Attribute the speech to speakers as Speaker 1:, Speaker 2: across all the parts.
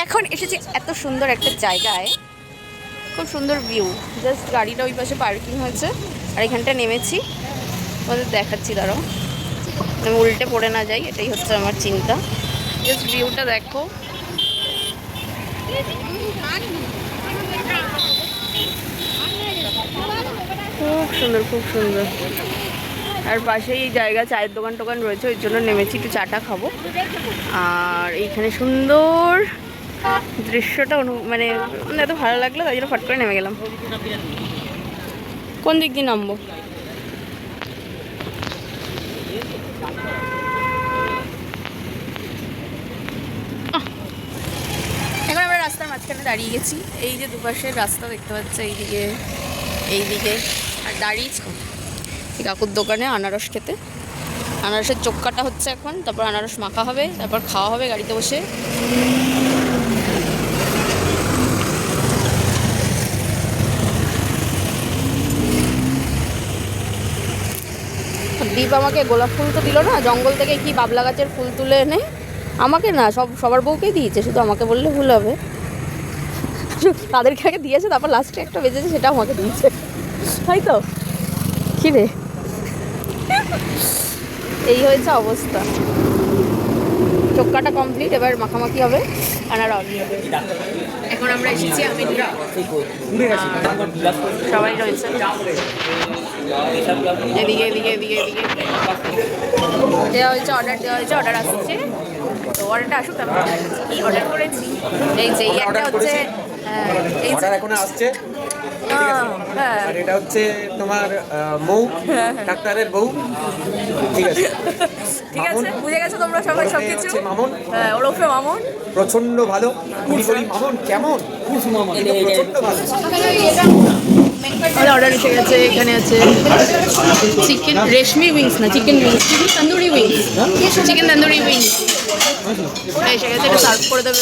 Speaker 1: এখন এসেছি এত সুন্দর একটা জায়গায়, খুব সুন্দর ভিউ। জাস্ট গাড়িটা ওই পাশে পার্কিং হয়েছে আর এখানটা নেমেছি, তোমাদের দেখাচ্ছি। দাঁড়াও, আমি উল্টে পড়ে না যাই, এটাই হচ্ছে আমার চিন্তা। জাস্ট ভিউটা দেখো, খুব সুন্দর খুব সুন্দর। আর পাশেই এই জায়গা চায়ের দোকান টোকান রয়েছে, ওই জন্য নেমেছি একটু চাটা খাবো। আর এইখানে সুন্দর দৃশ্যটা মানে এত ভালো লাগলো, তাই জন্য ফট করে নেমে গেলাম। কোন দিক দিয়ে নামবো? এখন আমরা রাস্তার মাঝখানে দাঁড়িয়ে গেছি। এই যে দুপাশের রাস্তা দেখতে পাচ্ছে, এইদিকে আর দাঁড়িয়েছি এই কাকুর দোকানে আনারস খেতে। আনারসের চোখ কাটা হচ্ছে এখন, তারপর আনারস মাখা হবে, তারপর খাওয়া হবে গাড়িতে বসে। দীপ আমাকে গোলাপ ফুল তো দিল না, জঙ্গল থেকে কি বাবলা গাছের ফুল তুলে এনে আমাকে না, সবার বউকেই দিয়েছে, শুধু আমাকে বললে ভুল হবে। তাদেরকে আগে দিয়েছে, তারপর লাস্টে একটা বেজেছে, সেটা আমাকে দিয়েছে, তাই তো? কি রে, এই হয়েছে অবস্থা। চোখ কাটা কমপ্লিট, এবার মাখামাখি হবে আনারস। এখন আমরা এসেছি, আমি সবাই রয়েছে এদিকে এদিকে এদিকে এদিকে। দেওয়া হয়েছে, অর্ডার দেওয়া হয়েছে, অর্ডার আসছে। তো অর্ডারটা আসুক, আমি কি অর্ডার করেছি। এই যে একটা হচ্ছে, এই যে
Speaker 2: এখন আসছে, আর এটা হচ্ছে তোমার মৌ, ডাক্তারের বউ। ঠিক আছে,
Speaker 1: ঠিক আছে, বুঝে গেছো তোমরা সবাই সবকিছু।
Speaker 2: মামুন,
Speaker 1: হ্যাঁ, ওরফে মামুন,
Speaker 2: প্রচন্ড ভালো। মামুন কেমন? প্রচন্ড ভালো।
Speaker 1: আমাদের অর্ডার এসে গেছে। এখানে আছে চিকেন রেশমি উইংস, না chicken wings, chicken tandoori wings, chicken tandoori wings এসে গেছে। এটা সার্ভ করে দেবে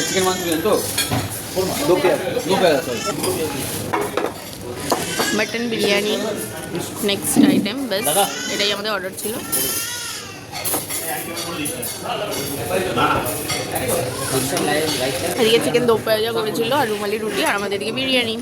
Speaker 3: চিকেন মাঞ্চুরিয়ান তো
Speaker 1: মাটন বিরিয়ানি নেক্সট আইটেম। ব্যাস, এটাই আমাদের অর্ডার ছিল। এদিকে চিকেন দো পেঁয়াজা করেছিল আর রুমালি রুটি, আর আমাদের এদিকে বিরিয়ানি।